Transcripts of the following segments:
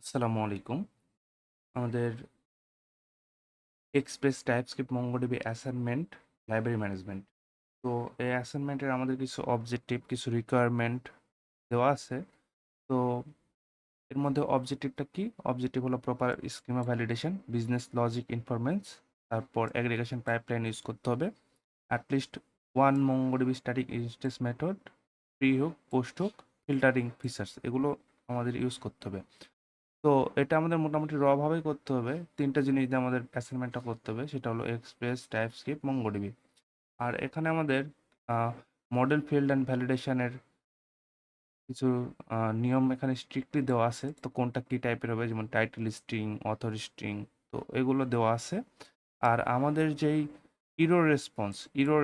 আসসালামু আলাইকুম। আমাদের express TypeScript MongoDB assignment library management. তো এই অ্যাসাইনমেন্টের আমাদের কিছু অবজেক্টিভ, কিছু রিকোয়ারমেন্ট দেওয়া আছে। তো এর মধ্যে অবজেক্টিভটা কি? অবজেক্টিভ হলো proper schema validation, business logic enforcement, তারপর অ্যাগ্রিগেশন পাইপলাইন ইউজ করতে হবে। At least one MongoDB static instance method, pre hook, post hook, filtering features এগুলো আমাদের ইউজ করতে হবে। তো এটা আমাদের মোটামুটি র ভাবেই করতে হবে। ৩ টা জিনিস দিয়ে আমাদের অ্যাসাইনমেন্টটা করতে হবে। সেটা হলো এক্সপ্রেস, টাইপস্ক্রিপ্ট, মঙ্গোডিবি। আর এখানে আমাদের a model field and validation এর কিছু নিয়ম এখানে স্ট্রিক্টলি দেওয়া আছে। তো কোনটা কি টাইপের হবে, যেমন টাইটেল স্ট্রিং, অথর স্ট্রিং, তো এগুলো দেওয়া আছে। আর আমাদের যেই ইরর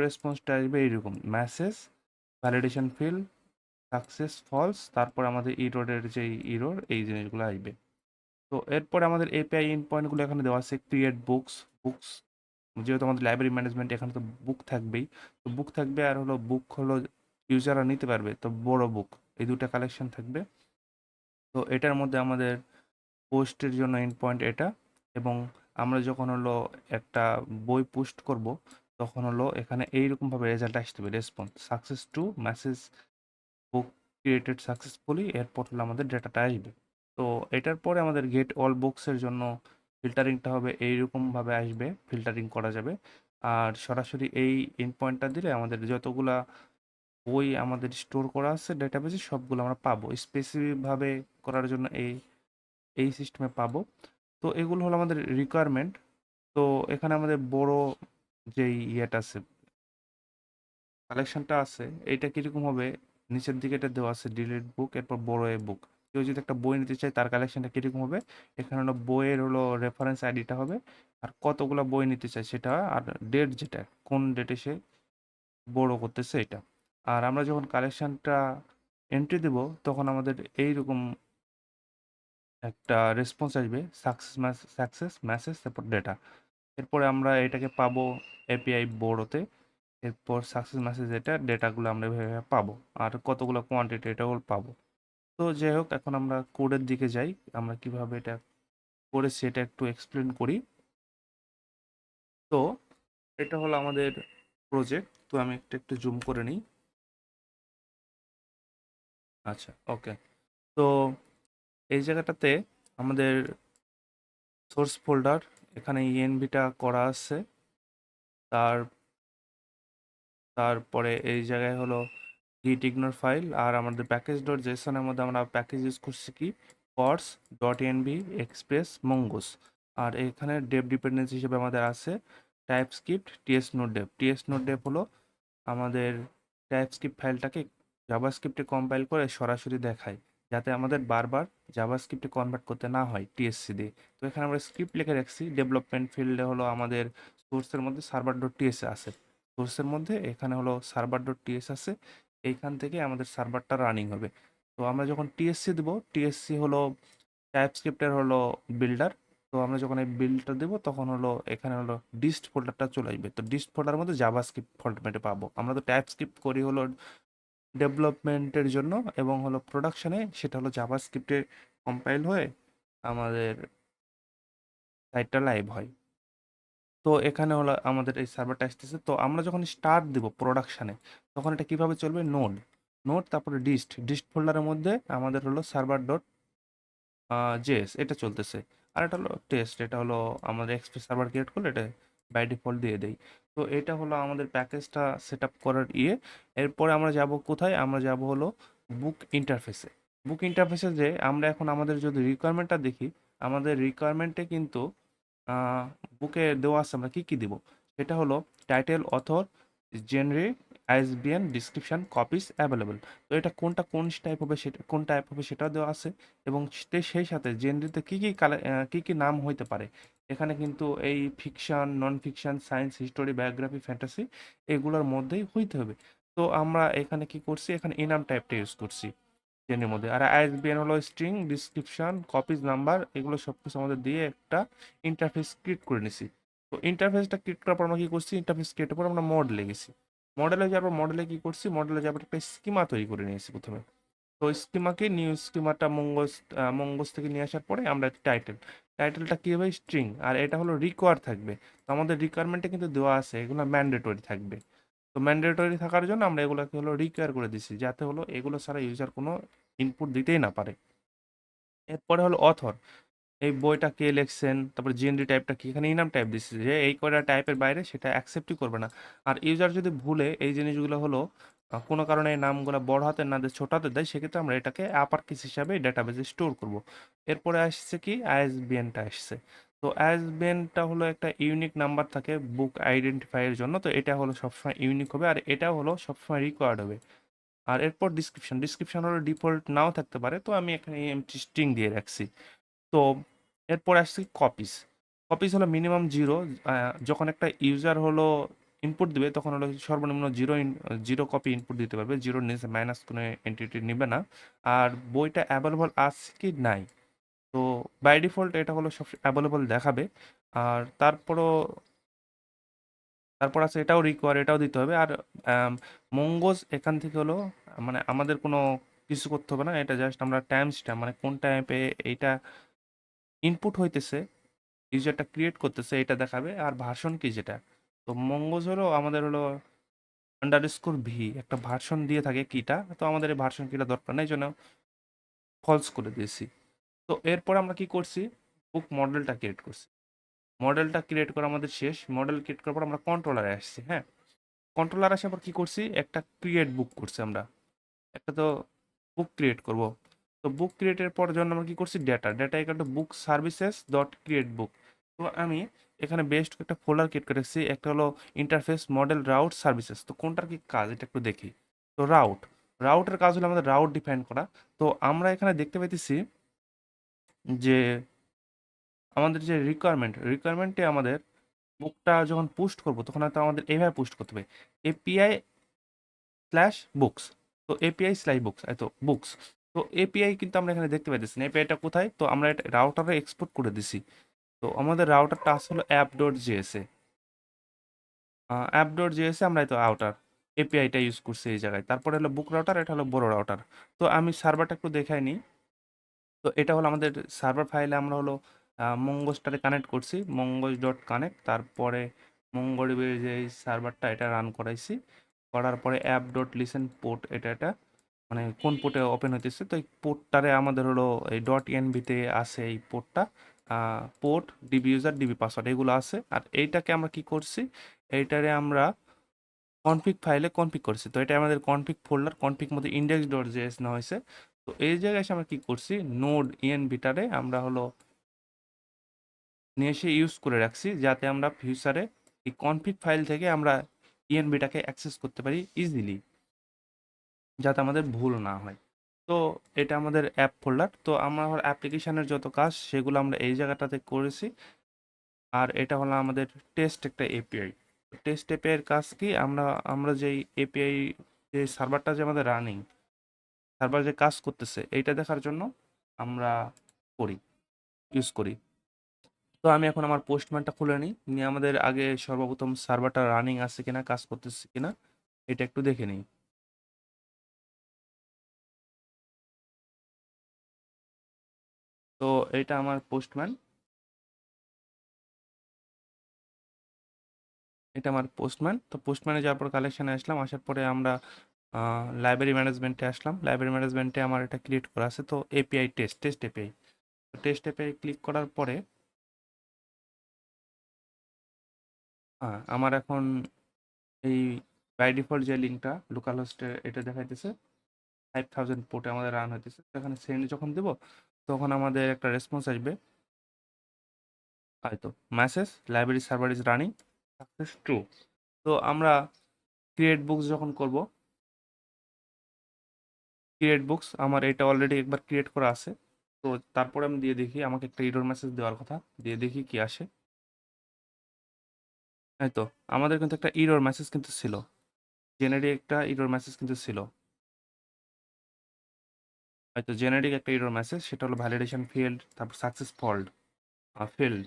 রেসপন্সটা আসবে এইরকম: message, validation field, success, false, তারপর আমাদের ইররের যেই ইরর এই জিনিসগুলো আসবে। তো এরপরে আমাদের এপিআই ইন পয়েন্টগুলো এখানে দেওয়া আছে। ক্রিয়েট বুকস, যেহেতু আমাদের লাইব্রেরি ম্যানেজমেন্ট এখানে তো বুক থাকবেই। তো বুক থাকবে, আর হলো বুক হলো ইউজাররা নিতে পারবে, তো বড় বুক, এই দুটা কালেকশন থাকবে। তো এটার মধ্যে আমাদের পোস্টের জন্য এন্ড পয়েন্ট এটা। এবং আমরা যখন হলো একটা বই পোস্ট করব, তখন হলো এখানে এইরকমভাবে রেজাল্ট আসতে হবে: response success to message book created successfully, এরপর হলো আমাদের ডেটাটা আসবে। তো এটার পরে আমাদের গেট অল বুকসের জন্য ফিল্টারিংটা হবে এইরকমভাবে আসবে, ফিল্টারিং করা যাবে। আর সরাসরি এই এন্ড পয়েন্টটা দিলে আমাদের যতগুলা বই আমাদের স্টোর করা আছে ডেটাবেসে সবগুলো আমরা পাবো, স্পেসিফিকভাবে করার জন্য এই এই সিস্টেমে পাবো। তো এগুলো হলো আমাদের রিকোয়ারমেন্ট। তো এখানে আমাদের বড় যেই ইয়েটা আছে, কালেকশনটা আছে, এটা কিরকম হবে? নিচের দিকে এটা দেওয়া আছে ডিলিট বুক, এরপর বড় এ বুক। কেউ যদি একটা বই নিতে চায় তার কালেকশনটা কিরকম হবে? এখানে হলো বইয়ের হলো রেফারেন্স আইডিটা হবে, আর কতগুলো বই নিতে চায় সেটা, আর ডেট যেটা, কোন ডেটে সে বড় করতেছে এটা। আর আমরা যখন কালেকশনটা এন্ট্রি দেব, তখন আমাদের এইরকম একটা রেসপন্স আসবে: সাকসেস মেসেজ, তারপর ডেটা। এরপরে আমরা এটাকে পাবো এপিআই বড়তে। এরপর সাকসেস মেসেজ, এটা ডেটাগুলো আমরা এভাবে পাবো, আর কতগুলো কোয়ান্টিটি এটাও পাবো। তো যাই হোক, এখন আমরা কোডের দিকে যাই। আমরা কিভাবে এটা করেছি এটা একটু এক্সপ্লেন করি। তো এটা হলো আমাদের প্রজেক্ট। তো আমি একটু জুম করে নিই। আচ্ছা, ওকে। তো এই জায়গাটাতে আমাদের সোর্স ফোল্ডার, এখানে ইএনভিটা করা আছে। তার তারপরে এই জায়গায় হলো গিট ইগনোর ফাইল, আর আমাদের প্যাকেজ ডট জেসনের মধ্যে আমরা প্যাকেজ ইউজ করছি কি, pods dotenv express mongoose. আর এখানে ডেপ ডিপেন্ডেন্সি হিসেবে আমাদের আছে TypeScript TS node dev. TS node dev হলো আমাদের টাইপস্ক্রিপ্ট ফাইলটাকে জাভাস্ক্রিপ্টে কম্পাইল করে সরাসরি দেখায়, যাতে আমাদের বারবার জাভাস্ক্রিপ্টে কনভার্ট করতে না হয় টিএসসি দিয়ে। তো এখানে আমরা স্ক্রিপ্ট লিখে রাখছি। ডেভেলপমেন্ট ফিল্ডে হলো আমাদের সোর্সের মধ্যে সার্ভার ডট টিএস আছে। সোর্সের মধ্যে এখানে হলো সার্ভার ডট টিএস আছে। এইখান থেকে আমাদের সার্ভারটা রানিং হবে। তো আমরা যখন টিএসসি দেবো, টিএসসি হলো টাইপস্ক্রিপ্টের হলো বিল্ডার। তো আমরা যখন এই বিল্ডটা দেবো, তখন হলো এখানে হলো ডিস্ট ফোল্ডারটা চলে আসবে। তো ডিস্ট ফোল্ডারের মধ্যে জাভাস্ক্রিপ্ট ফরম্যাটে পাবো। আমরা তো টাইপস্ক্রিপ্ট করি হলো ডেভেলপমেন্টের জন্য, এবং হলো প্রোডাকশনে সেটা হলো জাভাস্ক্রিপ্টে কম্পাইল হয়ে আমাদের সাইটটা লাইভ হয়। তো এখানে হলো আমাদের এই সার্ভারটা আসতেছে। তো আমরা যখন স্টার্ট দিব প্রোডাকশনে, তখন এটা কিভাবে চলবে? নোড, তারপরে ডিস্ট ফোল্ডারের মধ্যে আমাদের হলো সার্ভার ডট জেএস এটা চলতেছে। আর এটা হলো টেস্ট, এটা হলো আমাদের এক্সপ্রেস সার্ভার ক্রিয়েট করলে এটা বাই ডিফল্ট দিয়ে দেই। তো এটা হলো আমাদের প্যাকেজটা সেট আপ করার ইয়ে। এরপরে আমরা যাব কোথায়? আমরা যাব হলো বুক ইন্টারফেসে। বুক ইন্টারফেসে যে আমরা এখন আমাদের যদি রিকোয়ারমেন্টটা দেখি, আমাদের রিকোয়ারমেন্টে কিন্তু বুকে দেওয়া আছে আমরা কি কি দিব। সেটা হলো title, author, genre, ISBN, description, copies available. তো এটা কোনটা কোন টাইপ হবে সেটাও দেওয়া আছে। এবং সেই সাথে জেনারিতে কী কী নাম হইতে পারে। এখানে কিন্তু এই fiction, non fiction, science, history, biography, fantasy এগুলোর মধ্যেই হইতে হবে। তো আমরা এখানে কি করছি, এখানে ইনাম টাইপটা ইউজ করছি জেনের মধ্যে। আর আইএসবিএন হলো স্ট্রিং, ডিসক্রিপশন, কপিজ নাম্বার, এগুলো সব কিছু আমাদের দিয়ে একটা ইন্টারফেস ক্রিয়েট করে নিছি। তো ইন্টারফেসটা ক্রিয়েট করার পর আমরা কি করছি, ইন্টারফেস ক্রিয়েটের পর আমরা মডেলে গেছি। মডেলে যাওয়ার পর মডেলে কি করছি, মডেলে যাওয়ার পর একটা স্কিমা তৈরি করে নিয়েছি প্রথমে। তো স্কিমাকে নিউ স্কিমাটা মঙ্গোস থেকে নিয়ে আসার পরে আমরা টাইটেলটা কি হবে স্ট্রিং, আর এটা হলো রিকোয়ার থাকবে। তো আমাদের রিকোয়ারমেন্টে কিন্তু দেওয়া আছে এগুলো ম্যান্ডেটরি থাকবে। তো ম্যান্ডেটরি থাকার জন্য আমরা এগুলোকে হলো রিকোয়ার করে দিছি, যাতে হলো এগুলো ছাড়া ইউজার কোনো ইনপুট দিতেই না পারে। এরপরে হলো অথর, এই বইটা কে লিখছেন, তারপর জিএনডি টাইপটা কি, এখানে ইনাম টাইপ দিচ্ছে যে এই কয়টা টাইপের বাইরে সেটা অ্যাকসেপ্টই করবে না। আর ইউজার যদি ভুলে এই জিনিসগুলো হলো কোনো কারণে এই নামগুলো বড় হাতের না দিয়ে ছোট হাতে দেয়, সেক্ষেত্রে আমরা এটাকে আপার কেস হিসাবে ডেটাবেজে স্টোর করব। এরপরে আসছে কি আইএসবিএনটা আসছে। তো আইএসবিএনটা হলো একটা ইউনিক নাম্বার থাকে বুক আইডেন্টিফাইয়ের জন্য, তো এটা হলো সবসময় ইউনিক হবে আর এটা হলো সবসময় রিকোয়ার্ড হবে। আর এরপর ডিসক্রিপশন হলো ডিফল্ট নাও থাকতে পারে, তো আমি এখানে এমটি স্ট্রিং দিয়ে রাখছি। তো এরপর আসছে কপিস। কপিস হলো মিনিমাম জিরো। যখন একটা ইউজার হলো ইনপুট দিবে তখন হলো সর্বনিম্ন জিরো কপি ইনপুট দিতে পারবে, জিরোর নিচে মাইনাস কোনো এন্টিটি নেবে না। আর বইটা অ্যাভেলেবল আছে কি নাই, তো বাই ডিফল্ট এটা হলো সব অ্যাভেলেবল দেখাবে। আর তারপর আছে এটাও রিকোয়ার, এটাও দিতে হবে। আর মঙ্গোজ এখান থেকে হলো মানে আমাদের কোনো কিছু করতে হবে না, এটা জাস্ট আমরা টাইম স্ট্যাম্প মানে কোন টাইমে এইটা ইনপুট হইতেছে, ইউজারটা ক্রিয়েট করতেছে এটা দেখাবে। আর ভার্সন কি যেটা, তো মঙ্গোজ হলো আমাদের হলো আন্ডারস্কোর ভি একটা ভার্সন দিয়ে থাকে কিটা, তো আমাদের এই ভার্সন কিটা দরকার নেই, এই জন্য ফলস করে দিয়েছি। তো এরপর আমরা কি করছি, বুক মডেলটা ক্রিয়েট করছি। মডেলটা ক্রিয়েট করা আমাদের শেষ। মডেল ক্রিয়েট করার পর আমরা কন্ট্রোলারে আসছি। হ্যাঁ, কন্ট্রোলার আসার পর কি করছি, একটা ক্রিয়েট বুক করছি আমরা, একটা তো বুক ক্রিয়েট করব। তো বুক ক্রিয়েটের পর জন্য আমরা কি করছি, data equal to book services dot create book. তো আমি এখানে বেস্ট একটা ফোল্ডার ক্রিয়েট করেছি, একটা হলো ইন্টারফেস মডেল রাউট সার্ভিসেস। তো কোনটার কি কাজ এটা একটু দেখি। তো রাউটের কাজ হলো আমাদের রাউট ডিফাইন করা। তো আমরা এখানে দেখতে পাইতেছি যে আমাদের যে রিকোয়ারমেন্টে আমাদের বুকটা যখন পোস্ট করব তখন হয়তো আমাদের এইভাবে পোস্ট করতে হবে, এপিআই স্ল্যাশ বুকস। তো এপিআই স্ল্যাশ বুকস, এই তো বুকস। তো এপিআই কিন্তু আমরা এখানে দেখতে পাইতেছি না, এপিআইটা কোথায়, তো আমরা এটা রাউটারে এক্সপোর্ট করে দিছি। তো আমাদের রাউটারটা আসলে অ্যাপ ডট জেএসএ, আমরা এই তো আউটার এপিআইটা ইউজ করছি এই জায়গায়। তারপরে হলো বুক রাউটার, এটা হলো বড় রাউটার। তো আমি সার্ভারটা একটু দেখাই নিই। তো এটা হলো আমাদের সার্ভার ফাইলে আমরা হলো মঙ্গোসটারে কানেক্ট করছি, মঙ্গোস ডট কানেক্ট। তারপরে মঙ্গোডিবির যে সার্ভারটা এটা রান করাইছি, করার পরে অ্যাপ ডট লিসেন পোর্ট, এটা মানে কোন পোর্টে ওপেন হইতেছে, তো এই পোর্টটারে আমাদের হলো এই ডট এনভিতে আছে এই পোর্টটা, port DB user DB password এগুলো আছে। আর এইটাকে আমরা কি করছি, এইটারে আমরা কনফিগ ফাইলে কনফিগ করছি। তো এটা আমাদের কনফিগ ফোল্ডার, কনফিগ মধ্যে ইন্ডেক্স ডট জেএস নেওয়া হয়েছে। তো এই জায়গায় এসে আমরা কি করছি, নোড ইএনভিটারে আমরা হলো নিয়ে এসে ইউজ করে রাখছি, যাতে আমরা ফিউচারে এই কনফিগ ফাইল থেকে আমরা ইএনভিটাকে অ্যাক্সেস করতে পারি ইজিলি, যাতে আমাদের ভুল না হয়। তো এটা আমাদের অ্যাপ ফোল্ডার। তো আমরা অ্যাপ্লিকেশনের যত কাজ সেগুলো আমরা এই জায়গাটাতে করেছি। আর এটা হলো আমাদের টেস্ট একটা এপিআই। টেস্ট এপিআই এর কাজ কি, আমরা আমরা যেই এপিআই যে সার্ভারটা যে আমাদের সার্ভার যে কাজ করতেছে এইটা দেখার জন্য আমরা করি ইউজ করি। তো আমি এখন আমার পোস্টম্যানটা খুলে নিই, নিয়ে আমাদের আগে সর্বপ্রথম সার্ভারটা রানিং আছে কিনা, কাজ করতেছে কিনা এটা একটু দেখে নিই। তো এটা আমার পোস্টম্যান, তো পোস্টম্যানে যাওয়ার পর কালেকশানে আসলাম, আসার পরে আমরা লাইব্রেরি ম্যানেজমেন্টে আসলাম। লাইব্রেরি ম্যানেজমেন্টে আমার এটা ক্রিয়েট করা আছে, তো API test API. Test API click করার পরে আমার এখন এই বাই ডিফল্ট যে লিঙ্কটা লোকাল হোস্টে এটা দেখাইতেছে 5000 পোর্টে আমাদের রান হইতেছে। এখানে সেন্ড যখন দেব তখন আমাদের একটা রেসপন্স আসবে, হয়তো message library server is running success true. তো আমরা ক্রিয়েট বুকস যখন করব, ক্রিয়েট বুকস আমার এটা অলরেডি একবার ক্রিয়েট করা আছে। তো তারপরে আমি দিয়ে দেখি, আমাকে একটা ইরর মেসেজ দেওয়ার কথা, দিয়ে দেখি কি আসে। এই তো আমাদের কিন্তু একটা ইরর মেসেজ কিন্তু ছিল, জেনারিক একটা ইরর মেসেজ কিন্তু ছিল। হয়তো জেনারিক একটা ইরর মেসেজ, সেটা হলো ভ্যালিডেশন ফেল্ড, তারপর সাকসেস ফেল্ড,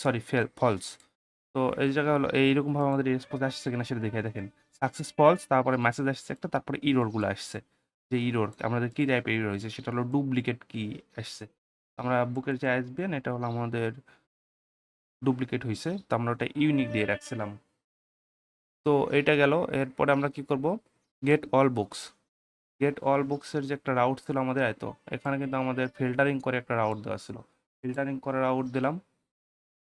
সরি ফলস। তো এই জায়গা হলো এইরকমভাবে আমাদের রেসপন্স আসছে কিনা সেটা দেখে দেখেন। সাকসেস ফলস, তারপরে মেসেজ আসছে একটা, তারপরে ইররগুলো আসছে। যে ইরর আমাদের কি টাইপের ইরর হয়েছে সেটা হলো ডুপ্লিকেট কি আসছে। আমরা বুকের যে আইএসবিএন এটা হলো আমাদের ডুপ্লিকেট হয়েছে, তো আমরা ওটা ইউনিক দিয়ে রাখছিলাম। তো এটা গেল। এরপরে আমরা কি করব, get all books. Get all বুকসের যে একটা রাউট ছিল আমাদের, তো এখানে কিন্তু আমাদের ফিল্টারিং করে একটা রাউট দেওয়া ছিল। ফিল্টারিং করে রাউট দিলাম,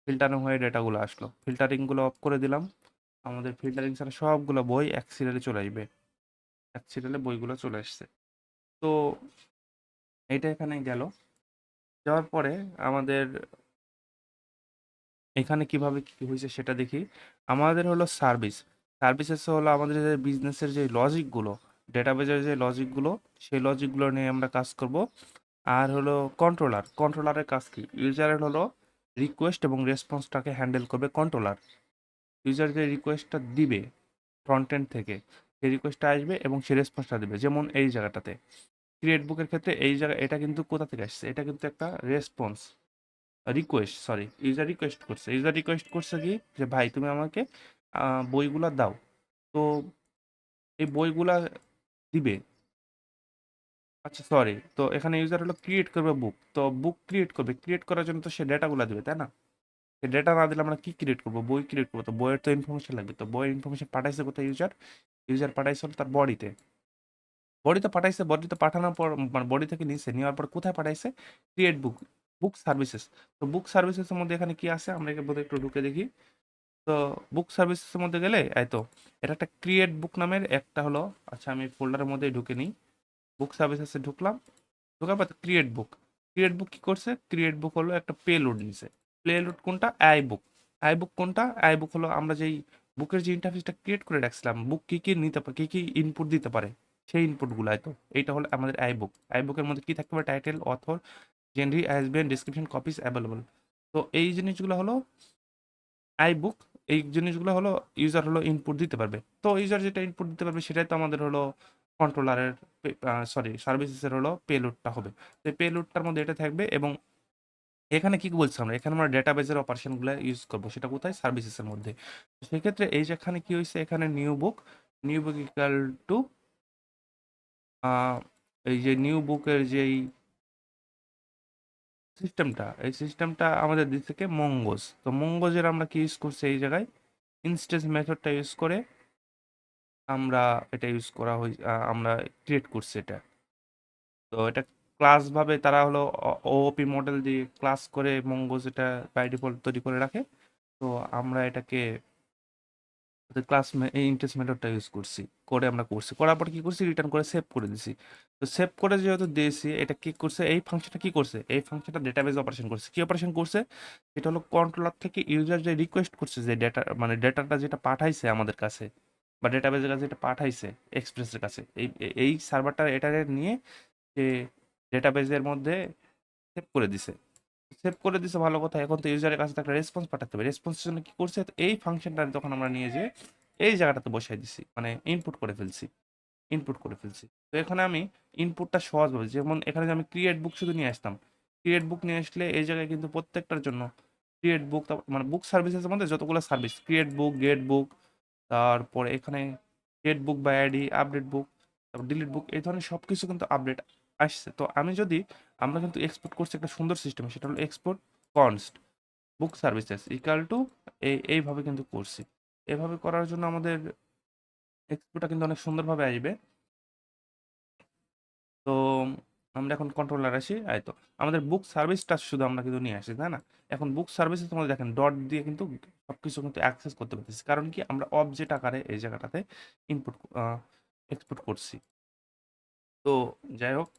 ফিল্টারিং হয়ে ডেটাগুলো আসলো, ফিল্টারিংগুলো অফ করে দিলাম। আমাদের ফিল্টারিং ছাড়া সবগুলো বই এক সিরিয়ালে চলে আসবে, এক সিরিয়ালে বইগুলো চলে আসছে। তো এটা এখানে গেল। যাওয়ার পরে আমাদের এখানে কিভাবে কি হয়েছে সেটা দেখি। আমাদের হলো সার্ভিস, সার্ভিসেস হলো আমাদের যে বিজনেসের যে লজিকগুলো, ডেটাবেজের যে লজিকগুলো, সেই লজিকগুলো নিয়ে আমরা কাজ করব। আর হলো কন্ট্রোলার, কন্ট্রোলারের কাজ কি, ইউজারের হলো রিকোয়েস্ট এবং রেসপন্সটাকে হ্যান্ডেল করবে কন্ট্রোলার। ইউজার যে রিকোয়েস্টটা দিবে ফ্রন্ট এন্ড থেকে, সেই রিকোয়েস্টটা আসবে এবং সে রেসপন্সটা দিবে। যেমন এই জায়গাটাতে ক্রিয়েট বুকের ক্ষেত্রে এই জায়গা, এটা কিন্তু কোথা থেকে আসছে, এটা কিন্তু একটা response, request, sorry user request করছে। ইউজার রিকোয়েস্ট করছে কি, যে ভাই তুমি আমাকে বইগুলা দাও। তো এই বইগুলা দিবে, আচ্ছা সরি, তো এখানে ইউজার হলো ক্রিয়েট করবে বুক, তো বুক ক্রিয়েট করবে, ক্রিয়েট করার জন্য তো সে ডেটাগুলো দিবে, তাই না? সে ডেটা না দিলে আমরা কি ক্রিয়েট করবো, বই ক্রিয়েট করবো, তো বইয়ের তো ইনফরমেশন লাগবে। তো বইয়ের ইনফরমেশন পাঠাইছে কোথায়, ইউজার, ইউজার পাঠাইছে হলো তার বডিতে, বডিতে পাঠাইছে। বডিতে পাঠানোর পর মানে বডি থেকে নিচে নেওয়ার পর কোথায় পাঠাইছে, ক্রিয়েট বুক, বুক সার্ভিসেস। তো বুক সার্ভিসেসের মধ্যে এখানে কি আছে আমরা এর মধ্যে একটু ঢুকে দেখি। তো বুক সার্ভিসেসের মধ্যে গেলে এই তো এটা একটা ক্রিয়েট বুক নামের একটা হলো, আচ্ছা আমি ফোল্ডারের মধ্যে ঢুকে নিই। বুক সার্ভিসেসে ঢুকলাম, ঢোকার পর ক্রিয়েট বুক, ক্রিয়েট বুক কি করছে, ক্রিয়েট বুক হলো একটা পেলোড নিছে। পেলোড কোনটা, আই বুক। আই বুক কোনটা, আই বুক হলো আমরা যেই বুকের যে ইন্টারফেসটা ক্রিয়েট করে রাখছিলাম, বুক কি কি নিতে পারে, কি কি ইনপুট দিতে পারে, সেই ইনপুটগুলো। তো এইটা হলো আমাদের আই বুক। আই বুকের মধ্যে কি থাকতে পারে, title, author, genre, ISBN, description, copies available. তো এই জিনিসগুলো হলো আই বুক। এই জিনিসগুলো হলো ইউজার হলো ইনপুট দিতে পারবে। তো ইউজার যেটা ইনপুট দিতে পারবে সেটাই তো আমাদের হলো কন্ট্রোলারের, সরি সার্ভিসেসের হলো পেলোডটা হবে। তো এই পেলোডটার মধ্যে এটা থাকবে। এবং এখানে কি বলছি আমরা, এখানে আমরা ডেটাবেজের অপারেশনগুলো ইউজ করবো, সেটা কোথায়, সার্ভিসেসের মধ্যে। তো সেক্ষেত্রে এই যে এখানে কি হয়েছে, এখানে new book, new book equal to এই যে নিউ বুকের যেই সিস্টেমটা, এই সিস্টেমটা আমাদের দিক থেকে মঙ্গোজ। তো মঙ্গোজের আমরা কি ইউজ করছি এই জায়গায়, ইনস্টেন্স মেথডটা ইউজ করে আমরা এটা ইউজ করা হই, আমরা ক্রিয়েট করছি এটা। তো এটা ক্লাস ভাবে তারা হলো ওওপি মডেল দিয়ে ক্লাস করে মঙ্গোজ এটা বাই ডিফল্ট তৈরি করে রাখে। তো আমরা এটাকে ক্লাস এই ইন্টারেস্ট মেথডটা ইউজ করছি, করে আমরা করছি, করার পর কি করছি, রিটার্ন করে সেভ করে দিছি। তো সেভ করে যেহেতু দিয়েছি, এটা কি করছে, এই ফাংশনটা কি করছে, এই ফাংশনটা ডেটাবেজ অপারেশন করছে। কি অপারেশন করছে, এটা হলো কন্ট্রোলার থেকে ইউজার যে রিকোয়েস্ট করছে, যে ডেটা মানে ডেটাটা যেটা পাঠাইছে আমাদের কাছে বা ডেটাবেজের কাছে, যেটা পাঠাইছে এক্সপ্রেসের কাছে, এই সার্ভারটা এটা নিয়ে যে ডেটাবেজের মধ্যে সেভ করে দিছে। সেভ করে দিছে ভালো কথা, এখন তো ইউজারের কাছে তো একটা রেসপন্স পাঠাতে হবে। রেসপন্সের জন্য কি করছে, তো এই ফাংশনটা যখন আমরা নিয়ে যে এই জায়গাটাতে বসাই দিছি, মানে ইনপুট করে ফেলছি, ইনপুট করে ফেলছি। তো এখানে আমি ইনপুটটা সহজভাবে, যেমন এখানে যে আমি ক্রিয়েট বুক শুধু নিয়ে আসতাম, ক্রিয়েট বুক নিয়ে আসলে এই জায়গায় কিন্তু প্রত্যেকটার জন্য ক্রিয়েট বুক, মানে বুক সার্ভিসের মধ্যে যতগুলো সার্ভিস, ক্রিয়েট বুক, গেট বুক, তারপরে এখানে গেট বুক বা আইডি, আপডেট বুক, তারপর ডিলিট বুক, এই ধরনের সব কিছু কিন্তু আপডেট আসছে। তো আমি যদি, আমরা কিন্তু এক্সপোর্ট করছি একটা সুন্দর সিস্টেম, সেটা হলো export const book services equal to এইভাবে কিন্তু করছি। এভাবে করার জন্য আমাদের এক্সপোর্টটা কিন্তু অনেক সুন্দরভাবে আসবে। তো আমরা এখন কন্ট্রোলার আসি, তো আমাদের বুক সার্ভিসটা শুধু আমরা কিন্তু নিয়ে আসি, তাই না? এখন বুক সার্ভিসে তোমরা দেখেন ডট দিয়ে কিন্তু সবকিছু কিন্তু অ্যাক্সেস করতে পারতেছি, কারণ কি আমরা অবজেক্ট আকারে এই জায়গাটাতে ইনপুট এক্সপোর্ট করছি। তো যাই হোক,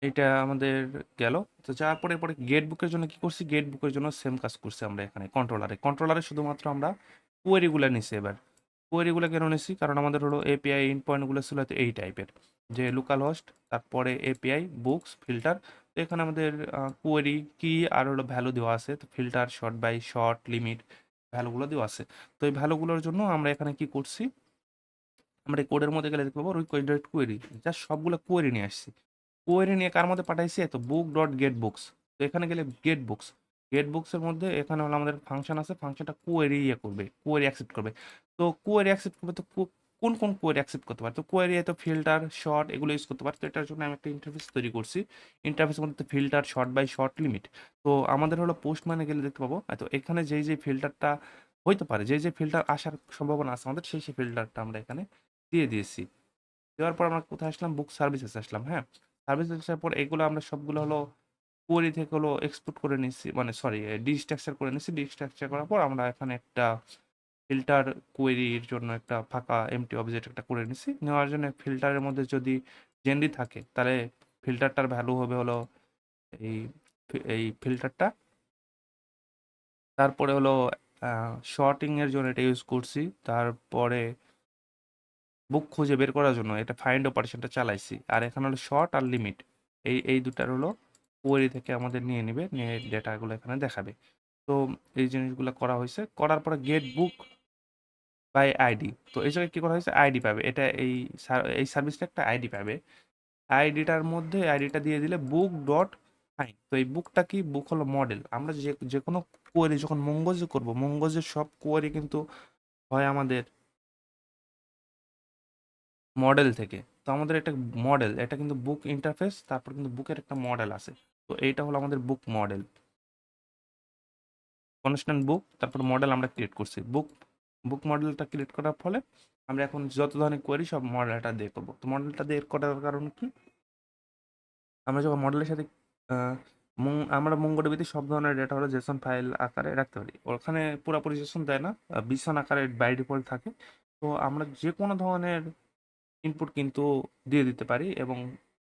এটা আমাদের গেল। তো যাওয়ার পরে পরে গেট বুকের জন্য কি করছি, গেট বুকের জন্য সেম কাজ করছি আমরা এখানে কন্ট্রোলারে, কন্ট্রোলারে শুধুমাত্র আমরা কোয়েরিগুলো নিছি। এবার কোয়েরিগুলো কেন নিছি, কারণ আমাদের হলো এপিআই ইন পয়েন্টগুলো ছিল তো এই টাইপের, যে লোকাল হোস্ট, তারপরে এপিআই, বুকস, ফিল্টার। তো এখানে আমাদের কোয়েরি কি আর হলো ভ্যালু দেওয়া আছে, তো filter, sort by sort, limit, ভ্যালুগুলো দেওয়া আছে। তো এই ভ্যালুগুলোর জন্য আমরা এখানে কি করছি, আমরা এই কোডের মধ্যে গেলে দেখতে পাবো রিকোয়েস্ট ডট কোয়েরি, জাস্ট সবগুলো কোয়েরি নিয়ে আসছি। কোয়েরি নিয়ে কার মধ্যে পাঠাইছি, তো বুক ডট গেট বুকস। তো এখানে গেলে গেট বুকস, গেট বুকসের মধ্যে এখানে হলো আমাদের ফাংশন আছে, ফাংশনটা কোয়েরি ইয়ে করবে, কোয়েরি অ্যাকসেপ্ট করবে। তো কোয়েরি অ্যাকসেপ্ট করবে, তো কোন কোন কোয়েরি অ্যাকসেপ্ট করতে পারে। তো কোয়েরি তো ফিল্টার, শর্ট এগুলো ইউজ করতে পারে। তো এটার জন্য আমি একটা ইন্টারফেস তৈরি করছি। ইন্টারফেসের মধ্যে filter, sort by sort limit. তো আমাদের হলো পোস্ট মানে গেলে দেখতে পাবো, তো এখানে যেই ফিল্টারটা হইতে পারে, যে ফিল্টার আসার সম্ভাবনা আছে আমাদের, সেই ফিল্টারটা আমরা এখানে দিয়ে দিয়েছি। দেওয়ার পর আমরা কোথায় আসলাম, বুক সার্ভিসেস আসলাম। হ্যাঁ, সার্ভিসেস আসার পর এগুলো আমরা সবগুলো হলো কোয়েরি থেকে হলো এক্সপোর্ট করে নিচ্ছি, মানে সরি ডিস্ট্রাকচার করে নিচ্ছি। ডিস্ট্রাকচার করার পর আমরা এখানে একটা ফিল্টার কোয়েরির জন্য একটা ফাঁকা এমটি অবজেক্ট একটা করে নিছি। নেওয়ার জন্য ফিল্টারের মধ্যে যদি জেনরি থাকে তাহলে ফিল্টারটার ভ্যালু হবে হলো এই এই ফিল্টারটা। তারপরে হলো শর্টিং এর জন্য এটা ইউজ করছি। তারপরে বুক খুঁজে বের করার জন্য এটা ফাইন্ড অপারেশনটা চালাইছি। আর এখানে হলো শর্ট আর লিমিট, এই দুটার হলো কোয়েরি থেকে আমাদের নিয়ে নিবে, নিয়ে ডেটাগুলো এখানে দেখাবে। তো এই জিনিসগুলো করা হয়েছে। করার পরে গেট বুক বাই আইডি, তো এই জায়গায় কি করা হয়েছে, আইডি পাবে এটা, এই সার্ভিসটা একটা আইডি পাবে। আইডিটার মধ্যে আইডিটা দিয়ে দিলে বুক ডট ফাইন। তো এই বুকটা কি, বুক হলো মডেল। আমরা যে যে কোনো কোয়েরি যখন মঙ্গোজে করব, মঙ্গোজের সব কোয়েরি কিন্তু হয় আমাদের মডেল থেকে। তো আমাদের একটা মডেল, এটা কিন্তু বুক ইন্টারফেস, তারপর কিন্তু বুকের একটা মডেল আছে। তো এইটা হলো আমাদের বুক মডেল, কনস্ট্যান্ট বুক, তারপর মডেল আমরা ক্রিয়েট করছি। বুক মডেলটা ক্রিয়েট করার ফলে আমরা এখন যত ধরনের কোয়েরি সব মডেলটা দিয়ে করবো। তো মডেলটা দিয়ে করার কারণ কি, আমরা যখন মডেলের সাথে আহ, আমরা মঙ্গোডিবিতে সব ধরনের ডেটা হলো জেসন ফাইল আকারে রাখতে পারি। ওখানে পুরোপুরি জেসন দেয় না, বিসন আকারে বাই ডিফল্ট থাকে। তো আমরা যে কোনো ধরনের ইনপুট কিন্তু দিয়ে দিতে পারি, এবং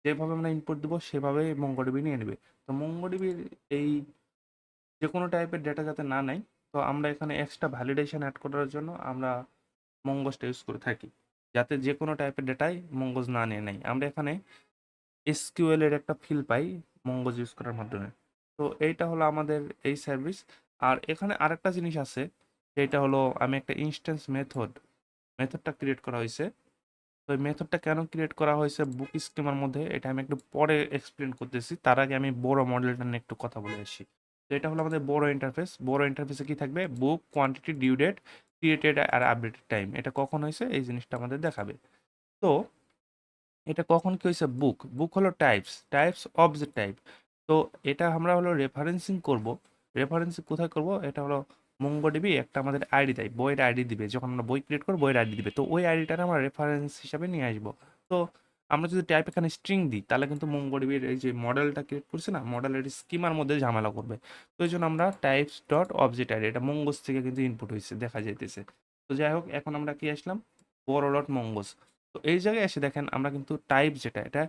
যেভাবে আমরা ইনপুট দেবো সেভাবেই মঙ্গোডিবি নিয়ে নেবে। তো মঙ্গোডিবির এই যে কোনো টাইপের ডেটা যাতে না নেয়, তো আমরা এখানে এক্সট্রা ভ্যালিডেশন অ্যাড করার জন্য আমরা মঙ্গোজটা ইউজ করে থাকি, যাতে যে কোনো টাইপের ডেটাই মঙ্গোজ না নিয়ে নেয়। আমরা এখানে এসকিউএল এর একটা ফিল পাই মঙ্গোজ ইউজ করার মাধ্যমে। তো এইটা হলো আমাদের এই সার্ভিস। আর এখানে আরেকটা জিনিস আছে, সেটা হলো আমি একটা ইনস্ট্যান্স মেথডটা ক্রিয়েট করা হয়েছে। তো এই মেথডটা কেন ক্রিয়েট করা হয়েছে বুক স্কিমার মধ্যে, এটা আমি একটু পরে এক্সপ্লেন করতেছি। তার আগে আমি বড় মডেলটা নিয়ে একটু কথা বলে আসি। তো এটা হলো আমাদের বড় ইন্টারফেস। বড় ইন্টারফেসে কি থাকবে, বুক, কোয়ান্টিটি, ডিউ ডেট, ক্রিয়েটেড আর আপডেটেড টাইম, এটা কখন হয়েছে এই জিনিসটা আমাদের দেখাবে। তো এটা কখন কি হয়েছে, বুক হলো টাইপস অফ দ্য টাইপ। তো এটা আমরা হলো রেফারেন্সিং করব। রেফারেন্সিং কোথায় করব, এটা হলো মঙ্গোডিবি একটা আমাদের আইডি দেয়, বইয়ের আইডি দিবে। যখন আমরা বই ক্রিয়েট করবো বইয়ের আইডি দিবে, তো ওই আইডিটা আমরা রেফারেন্স হিসাবে নিয়ে আসবো। তো আমরা যদি টাইপ এখানে স্ট্রিং দিই তাহলে কিন্তু মঙ্গোডিবির এই যে মডেলটা ক্রিয়েট করছে না, মডেলের স্কিমার মধ্যে ঝামেলা করবে। তো এই জন্য আমরা টাইপস ডট অবজেক্ট আইডি, এটা মঙ্গোস থেকে কিন্তু ইনপুট হয়েছে দেখা যাইতেছে। তো যাই হোক, এখন আমরা কি আসলাম, বড় ডট মঙ্গোস। তো এই জায়গায় এসে দেখেন আমরা কিন্তু টাইপ যেটা, এটা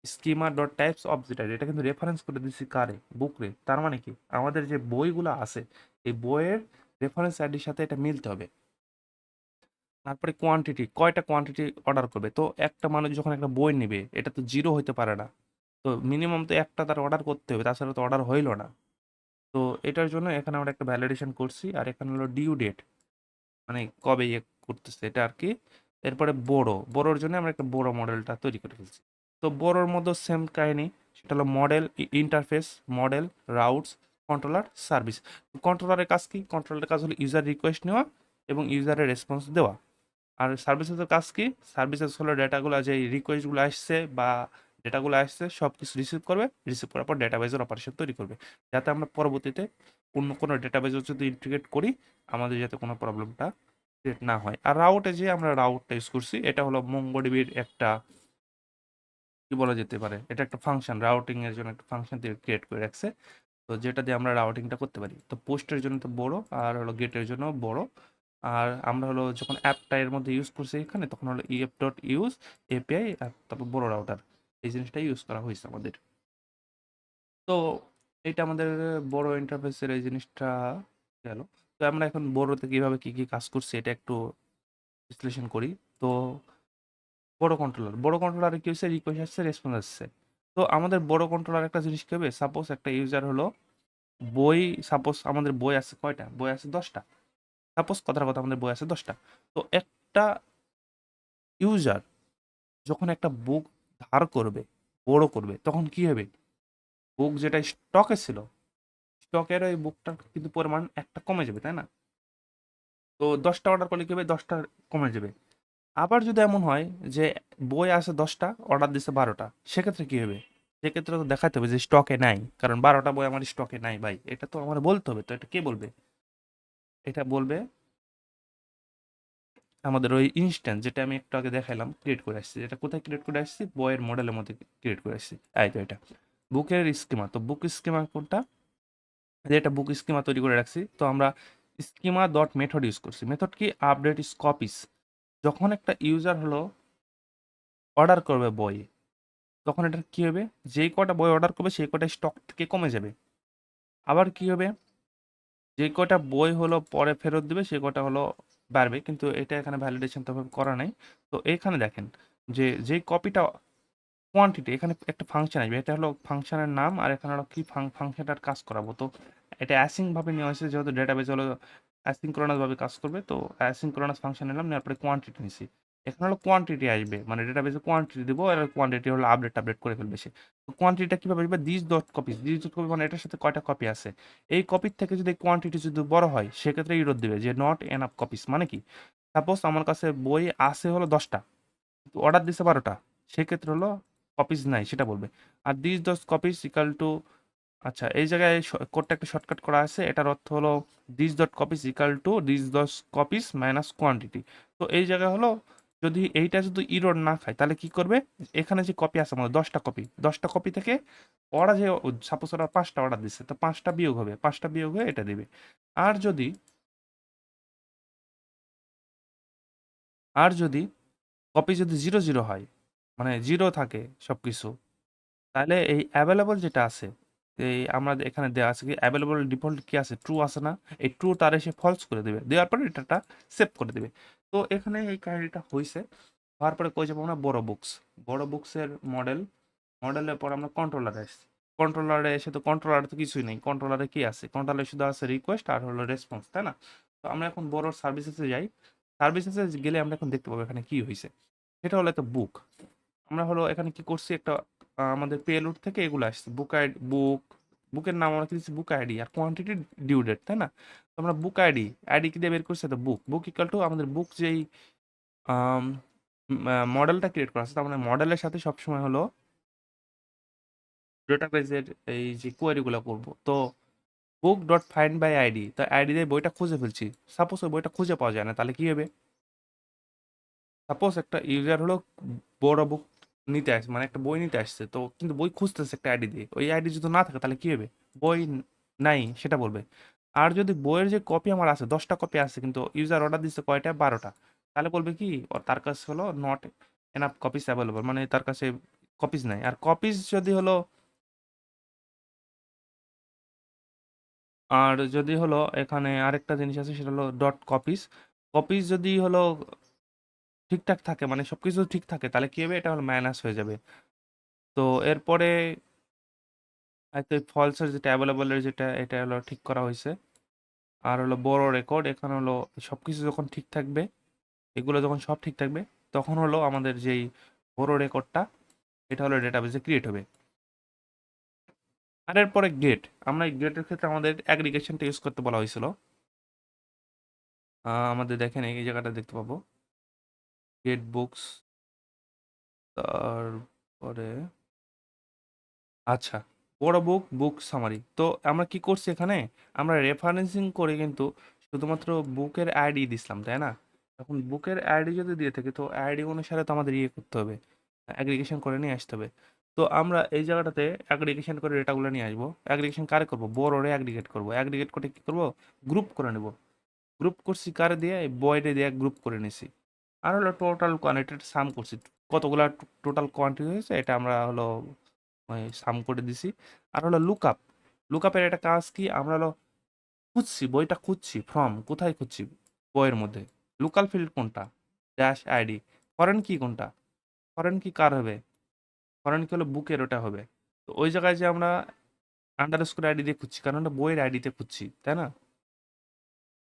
স্কিমা ডট টাইপস অফ যেটা, এটা কিন্তু রেফারেন্স করে দিচ্ছি কারে, বুকরে। তার মানে কি, আমাদের যে বইগুলো আছে এই বইয়ের রেফারেন্স আইডির সাথে এটা মিলতে হবে। তারপরে কোয়ান্টিটি, কয়টা কোয়ান্টিটি অর্ডার করবে। তো একটা মানুষ যখন একটা বই নেবে এটা তো জিরো হইতে পারে না, তো মিনিমাম তো একটা তার অর্ডার করতে হবে, তাছাড়া তো অর্ডার হইলো না। তো এটার জন্য এখানে আমরা একটা ভ্যালিডেশন করছি। আর এখানে হলো ডিউ ডেট, মানে কবে ইয়ে করতেছে এটা আর কি। এরপরে বড়োর জন্য আমরা একটা বড় মডেলটা তৈরি করে ফেলছি। তো বড়োর মধ্যে সেম কাহিনী, সেটা হলো model, interface, model, routes, controller, service. কন্ট্রোলারের কাজ কি, কন্ট্রোলারের কাজ হলো ইউজার রিকোয়েস্ট নেওয়া এবং ইউজারের রেসপন্স দেওয়া। আর সার্ভিসেসের কাজ কি, সার্ভিসেস হলো ডেটাগুলো, যে রিকোয়েস্টগুলো আসছে বা ডেটাগুলো আসছে সব কিছু রিসিভ করবে, রিসিভ করার পর ডেটাবেজের অপারেশন তৈরি করবে, যাতে আমরা পরবর্তীতে অন্য কোনো ডেটাবেজও যদি ইন্টিগ্রেট করি আমাদের যাতে কোনো প্রবলেমটা ক্রিয়েট না হয়। আর রাউটে যে আমরা রাউটটা ইউজ করছি, এটা হলো মঙ্গোডিবির একটা কি বলা যেতে পারে, এটা একটা ফাংশন, রাউটিং এর জন্য একটা ফাংশন ক্রিয়েট করে রাখছে। তো যেটা দিয়ে আমরা রাউটিংটা করতে পারি। তো পোস্টের জন্য তো বড়, আর হলো গেটের জন্য বড়। আর আমরা হলো যখন অ্যাপটা এর মধ্যে ইউজ করছি এখানে, তখন হলো ইএফ ডট ইউজ এপিআই, আর তারপর বড় রাউটার, এই জিনিসটা ইউজ করা হয়েছে আমাদের। তো এটা আমাদের বড় ইন্টারফেসের এই জিনিসটা গেল। তো আমরা এখন বড়তে কিভাবে কি কি কাজ করছি এটা একটু বিশ্লেষণ করি। তো বড় কন্ট্রোলারে কি হচ্ছে, রিকোয়েস্ট আসছে, রেসপন্স আসছে। তো আমাদের বড় কন্ট্রোলার একটা জিনিস কি হবে, সাপোজ একটা ইউজার হলো বই, সাপোজ আমাদের বই আছে কয়টা, বই আছে 10টা। সাপোজ কথার কথা আমাদের বই আছে 10টা। তো একটা ইউজার যখন একটা বুক ধার করবে, বড় করবে, তখন কি হবে, বুক যেটা স্টকে ছিল, স্টকের ওই বুকটার কিন্তু পরিমাণ একটা কমে যাবে, তাই না? তো 10টা অর্ডার করলে কি হবে, 10টা কমে যাবে। আবার যদি এমন হয় যে বই আছে 10টা, অর্ডার দিছে 12টা, সেক্ষেত্রে কি হবে? সেক্ষেত্রে তো দেখাতে হবে যে স্টকে নাই, কারণ 12টা বই আমার স্টকে নাই ভাই, এটা তো আমার বলতে হবে। তো এটা কে বলবে? এটা বলবে আমাদের ওই ইনস্ট্যান্স, যেটা আমি একটু আগে দেখাইলাম, ক্রিয়েট করে আসছি। এটা কোথায় ক্রিয়েট করে আসছি? বইয়ের মডেলের মধ্যে ক্রিয়েট করে আসছি। এই তো এটা বুকের স্কিমা। তো বুক স্কিমা কোনটা? যে এটা বুক স্কিমা তৈরি করে রাখছি। তো আমরা স্কিমা ডট মেথড ইউজ করছি। মেথড কি? Update copies. যখন একটা ইউজার হলো অর্ডার করবে বই, তখন এটা কি হবে? যেই কটা বই অর্ডার করবে সেই কটা স্টক থেকে কমে যাবে। আবার কি হবে? যে কটা বই হলো পরে ফেরত দিবে সে কটা হলো বাড়বে, কিন্তু এটা এখানে ভ্যালিডেশন তো ভাবে করা নাই। তো এখানে দেখেন যে যেই কপিটা কোয়ান্টিটি, এখানে একটা ফাংশন আসবে, এটা হলো ফাংশনের নাম, আর এখানে হলো কি ফাংশনটার কাজ করাবো। তো এটা অ্যাসিং ভাবে নেওয়া হয়েছে, যেহেতু ডেটাবেজ হলো অ্যাসিঙ্ক্রোনাস ভাবে কাজ করবে, তো অ্যাসিঙ্ক্রোনাস ফাংশন নিলাম, নেওয়ার পরে কোয়ান্টিটি নিছি। এখানে হলো কোয়ান্টিটি আসবে, মানে ডেটাবেজে কোয়ান্টিটি দিব, আর কোয়ান্টিটি হলো আপডেট করে ফেলবে সে। তো কোয়ান্টিটিটা কিভাবে আসবে? দিস ডট কপি মানে এটার সাথে কয়টা কপি আছে, এই কপির থেকে যদি কোয়ান্টিটি যদি বড় হয় সেক্ষেত্রে ইরোড দিবে যে নট এনাফ কপিস। মানে কি? সাপোজ আমার কাছে বই আছে হলো 10টা, অর্ডার দিছে 12টা, সেক্ষেত্রে হলো কপিজ নাই সেটা বলবে। আর দিস দশ কপিজ ইকাল টু, আচ্ছা এই জায়গায় কোডটা একটা শর্টকাট করা আছে, এটার অর্থ হলো this dot copies equal to this দশ কপিজ মাইনাস কোয়ান্টিটি। তো এই জায়গায় হলো যদি এইটা যদি ইরর না খায় তাহলে কি করবে? এখানে যে কপি আছে আমাদের 10টা কপি থেকে ওরা যে, সাপোজ ওরা 5টা অর্ডার দিচ্ছে, তো 5টা বিয়োগ হবে, 5টা বিয়োগ হয়ে এটা দিবে। আর যদি আর যদি কপি যদি 0 0 হয়, মানে জিরো থাকে সবকিছু, তাহলে এই অ্যাভেলেবল যেটা আছে, এই আমরা এখানে দেওয়া আছে কি অ্যাভেলেবল ডিফল্ট কি আছে, ট্রু আছে না, এই ট্রু তার এসে ফলস করে দেবে, দেওয়ার পরে এটাটা সেভ করে দেবে। তো এখানে এই কাহিনীটা হয়েছে। হওয়ার পরে কই যাবো আমরা? বড় বুকসের মডেলের পর আমরা কন্ট্রোলারে আসছি। কন্ট্রোলারে এসে তো কন্ট্রোলারে তো কিছুই নেই, কন্ট্রোলারে কি আছে? কন্ট্রোলারে শুধু আছে রিকোয়েস্ট আর হলো রেসপন্স, তাই না? তো আমরা এখন বড় সার্ভিসেসে যাই। সার্ভিসেসে গেলে আমরা এখন দেখতে পাবো এখানে কি হয়েছে। সেটা হলো একটা বুক। আমরা হলো এখানে কি করছি, একটা আমাদের পেলোড থেকে এগুলো আসছে, বুকের নাম আমরা কি দিচ্ছি? বুক আইডি, আর কোয়ান্টিটি ডিউ ডেট, তাই না? তো আমরা বুক আইডি কি দিয়ে বের করছি? তো বুক ইকাল টু আমাদের বুক যেই মডেলটা ক্রিয়েট করা আছে, তার মানে মডেলের সাথে সবসময় হলো ডেটাবেজের এই যে কোয়ারিগুলো করবো। তো বুক ডট ফাইন্ড বাই আইডি, তো আইডি দিয়ে বইটা খুঁজে ফেলছি। সাপোজ ওই বইটা খুঁজে পাওয়া যায় না, তাহলে কি হবে? সাপোজ একটা ইউজার হলো বড় বুক নিতে আসছে, মানে একটা বই নিতে আসছে, তো কিন্তু বই খুঁজতেছে একটা আইডি দিয়ে, ওই আইডি যদি না থাকে তাহলে কি হবে? বই নাই সেটা বলবে। আর যদি বইয়ের যে কপি আমার আছে 10টা কপি আছে, কিন্তু ইউজার অর্ডার দিচ্ছে কয়টা? 12টা, তাহলে বলবে কি তার কাছে হলো নট এনাফ কপিস অ্যাভেলেবল, মানে তার কাছে কপিস নাই। আর কপিস যদি হলো, এখানে আরেকটা জিনিস আছে, সেটা হলো ডট কপিস। কপিস যদি হলো ঠিকঠাক থাকে, মানে সবকিছু ঠিক থাকে, তাহলে কি হবে? এটা হলো মাইনাস হয়ে যাবে। তো এরপরে হয়তো ফলসের যেটা অ্যাভেলেবলের যেটা, এটা হলো ঠিক করা হয়েছে। আর হলো বড় রেকর্ড, এখানে হলো সবকিছু যখন ঠিক থাকবে, এগুলো যখন সব ঠিক থাকবে, তখন হলো আমাদের যেই বড় রেকর্ডটা, এটা হলো ডেটাবেসে ক্রিয়েট হবে। আর এরপরে গেট, আমরা এই গেটের ক্ষেত্রে আমাদের অ্যাগ্রিগেশনটা ইউজ করতে বলা হয়েছিল। আমাদের দেখেন এই জায়গাটা দেখতে পাবো, গেট বুকস, তারপরে আচ্ছা, বড় বুক সামারি। তো আমরা কি করছি এখানে? আমরা রেফারেন্সিং করে কিন্তু শুধুমাত্র বুকের আইডি দিছিলাম, তাই না? এখন বুকের আইডি যদি দিয়ে থাকে, তো আইডি অনুসারে তো আমাদের ইয়ে করতে হবে, অ্যাগ্রিগেশন করে নিয়ে আসতে হবে। তো আমরা এই জায়গাটাতে অ্যাগ্রিগেশন করে ডেটাগুলো নিয়ে আসবো। অ্যাগ্রিগেশন কারে করবো? বড়রে অ্যাগ্রিগেট করবো। অ্যাগ্রিগেট করে কি করবো? গ্রুপ করে নেব। গ্রুপ করছি কারে দিয়ে? এই বয়ডে দিয়ে গ্রুপ করে নিছি। আর হলো টোটাল কোয়ান্টিটি সাম করছি, কতগুলা টোটাল কোয়ান্টিটি হয়েছে এটা আমরা হলো ওই সাম করে দিছি। আর হলো লুকআপের একটা কাজ কি, আমরা হলো খুঁজছি, বইটা খুঁজছি, কোথায় খুঁজছি? বইয়ের মধ্যে। লোকাল ফিল্ড কোনটা? Dash ID. ফরেন কি কোনটা? ফরেন কি কার হবে? ফরেন কি হলো বুকের, ওটা হবে। তো ওই জায়গায় যে আমরা আন্ডারস্কোর আইডি দিয়ে খুঁজছি, কারণ ওটা বইয়ের আইডিতে খুঁজছি, তাই না?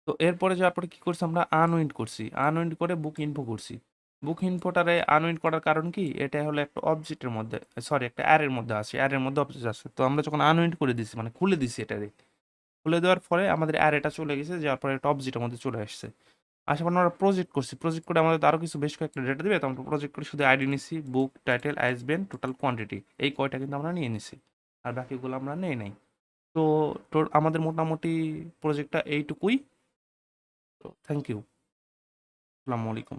তো এরপরে যাওয়ার পরে কি করছি, আমরা আনউইন্ড করছি, আনউইন্ড করে বুক ইনফো করছি। বুক ইনফোটারে আনউইন্ড করার কারণ কি, এটা হলো একটা অবজেক্টের মধ্যে, সরি একটা অ্যারের মধ্যে আছে, অ্যারের মধ্যে অবজেক্ট আছে। তো আমরা যখন আনউইন্ড করে দিছি, মানে খুলে দিছি এটারে, খুলে দেওয়ার পরে আমাদের অ্যারেটা চলে গেছে, যাওয়ার পরে একটা অবজেক্টের মধ্যে চলে আসছে। আসার পর আমরা প্রজেক্ট করছি, প্রজেক্ট করে আমাদের তো আরও কিছু বেশ কয়েকটা ডেটা দিবে, তো আমরা প্রজেক্ট করে শুধু আইডি নিছি, বুক, টাইটেল, আইএসবিএন, টোটাল কোয়ান্টিটি, এই কয়টা কিন্তু আমরা নিয়ে নিছি, আর বাকিগুলো আমরা নেই নাই। তো আমাদের মোটামুটি প্রজেক্টটা এইটুকুই। তো থ্যাংক ইউ, আসসালামু আলাইকুম।